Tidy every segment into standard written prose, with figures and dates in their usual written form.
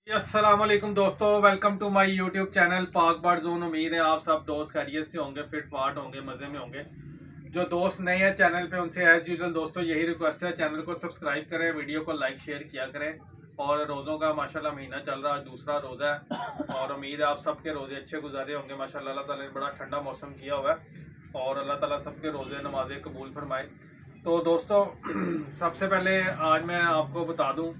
अस्सलाम वालेकुम दोस्तों, welcome to my YouTube channel Pak bar zone. उम्मीद है आप सब दोस्त खैरियत से होंगे, फिट फाट होंगे, मज़े में होंगे। जो दोस्त नए हैं चैनल पे उनसे एज यूजुअल दोस्तों यही रिक्वेस्ट है, चैनल को सब्सक्राइब करें, वीडियो को लाइक शेयर किया करें। और रोज़ों का माशाल्लाह महीना चल रहा है, दूसरा रोज़ा है और उम्मीद है आप सबके रोज़े अच्छे गुजारे होंगे। माशाल्लाह अल्लाह ताला ने बड़ा ठंडा मौसम किया हुआ है और अल्लाह ताला सबके रोज़े नमाज़ें कबूल फरमाए। तो दोस्तों सबसे पहले आज मैं आपको बता दूँ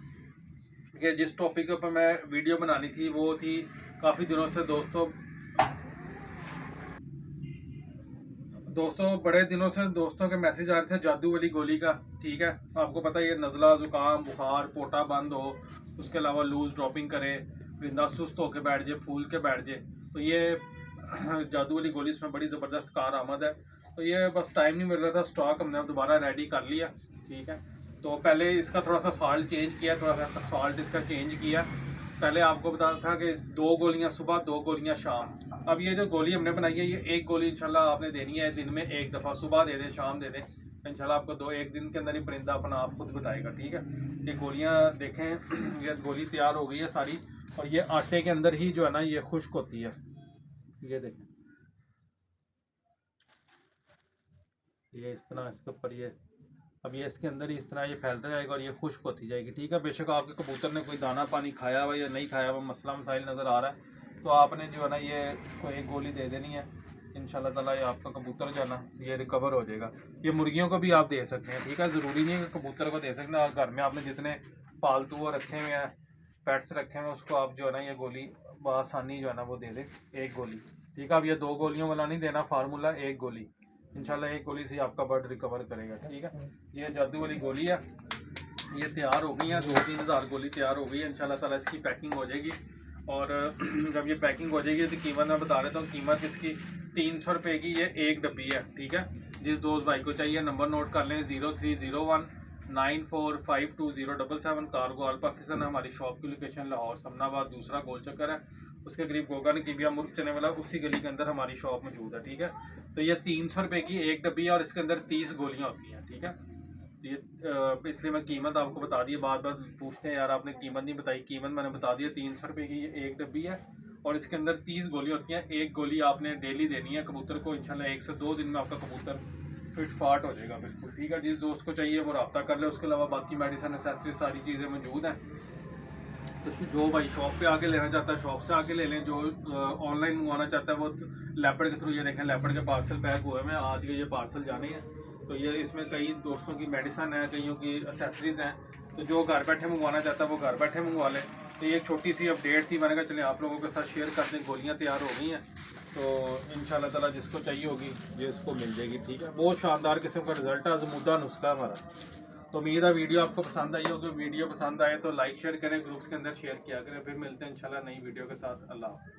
कि जिस टॉपिक के ऊपर मैं वीडियो बनानी थी वो थी काफ़ी दिनों से दोस्तों बड़े दिनों से दोस्तों के मैसेज आ रहे थे जादू वाली गोली का। ठीक है, आपको पता है ये नज़ला ज़ुकाम बुखार पोटा बंद हो, उसके अलावा लूज ड्रॉपिंग करे, परिंदा सुस्त होकर बैठ जाए, फूल के बैठ जाए, तो ये जादू वाली गोली इसमें बड़ी ज़बरदस्त कार आमद है। तो ये बस टाइम नहीं मिल रहा था, स्टॉक हमने दोबारा रेडी कर लिया। ठीक है, तो पहले इसका थोड़ा सा साल्ट चेंज किया, थोड़ा सा साल्ट इसका चेंज किया। पहले आपको बताया था कि 2 गोलियां सुबह 2 गोलियां शाम। अब ये जो गोली हमने बनाई है ये एक गोली इंशाल्लाह आपने देनी है दिन में एक दफ़ा, सुबह दे दें शाम दे दें, इंशाल्लाह आपको 1 दिन के अंदर ही परिंदा अपना आप खुद बताएगा। ठीक है, ये गोलियां देखें, ये गोली तैयार हो गई है सारी और ये आटे के अंदर ही जो है ना ये खुश्क होती है। ये देखें, ये इस तरह इसके ऊपर ये अब ये इसके अंदर ही इस तरह ये फैलता जाएगा और ये खुश्क होती जाएगी। ठीक है, बेशक आपके कबूतर ने कोई दाना पानी खाया हुआ या नहीं खाया हुआ, मसला मसाइल नज़र आ रहा है, तो आपने जो है ना ये उसको एक गोली दे देनी है। इंशाल्लाह ताला ये आपका कबूतर जो है ना ये रिकवर हो जाएगा। ये मुर्गियों को भी आप दे सकते हैं। ठीक है, ज़रूरी नहीं है कि कबूतर को दे सकते हैं, घर में आपने जितने पालतू वो रखे हुए हैं, पेट्स रखे हुए हैं, उसको आप जो है ना ये गोली बआसानी जो है ना वो दे दें, एक गोली। ठीक है, अब ये 2 गोलियों वाला नहीं देना फार्मूला, एक गोली इंशाल्लाह एक गोली से आपका बर्ड रिकवर करेगा। ठीक है, ये जादू वाली गोली है, ये तैयार हो गई है, 2-3 हज़ार गोली तैयार हो गई है। इंशाल्लाह ताला इसकी पैकिंग हो जाएगी और जब ये पैकिंग हो जाएगी तो कीमत मैं बता देता हूँ। कीमत इसकी 300 रुपये की ये एक डब्बी है। ठीक है, जिस दोस्त भाई को चाहिए नंबर नोट कर लें, 030194520777। Cargo all Pakistan. हमारी शॉप की लोकेशन लाहौर समनाबाद दूसरा गोल चक्कर है, उसके करीब गोगन किबिया मुर्ग चने वाला उसी गली के अंदर हमारी शॉप मौजूद है। ठीक है, तो ये 300 रुपये की एक डब्बी है और इसके अंदर 30 गोलियां होती हैं। ठीक है, तो ये इसलिए मैं कीमत आपको बता दी। बार बार पूछते हैं यार आपने कीमत नहीं बताई, कीमत मैंने बता दी है। 300 रुपये की ये एक डब्बी है और इसके अंदर 30 गोली होती हैं। एक गोली आपने डेली देनी है कबूतर को, इंशाल्लाह 1 से 2 दिन में आपका कबूतर फिट फाट हो जाएगा बिल्कुल। ठीक है, जिस दोस्त को चाहिए वो रब्ता कर ले। उसके अलावा बाकी मेडिसिन एसेसरी सारी चीज़ें मौजूद हैं। तो जो भाई शॉप पे आके लेना चाहता है शॉप से आके ले लें, जो ऑनलाइन मंगवाना चाहता है वो लेपर्ड के थ्रू, ये देखें लेपर्ड के पार्सल पैक हुए हैं, आज के ये पार्सल जाने हैं। तो ये इसमें कई दोस्तों की मेडिसिन है, कईयों की एसेसरीज़ हैं, तो जो घर बैठे मंगवाना चाहता है वो घर बैठे मंगवा लें। तो ये एक छोटी सी अपडेट थी, मैंने कहा चले आप लोगों के साथ शेयर कर दें। गोलियाँ तैयार हो गई हैं तो इंशाल्लाह ताला जिसको चाहिए होगी ये उसको मिल जाएगी। ठीक है, बहुत शानदार किस्म का रिजल्ट है, आजमूदा नुस्खा हमारा। तो उम्मीद है वीडियो आपको पसंद आई होगी। वीडियो पसंद आए तो लाइक शेयर करें, ग्रुप्स के अंदर शेयर किया करें। फिर मिलते हैं इंशाल्लाह नई वीडियो के साथ। अल्लाह हाफ़िज़।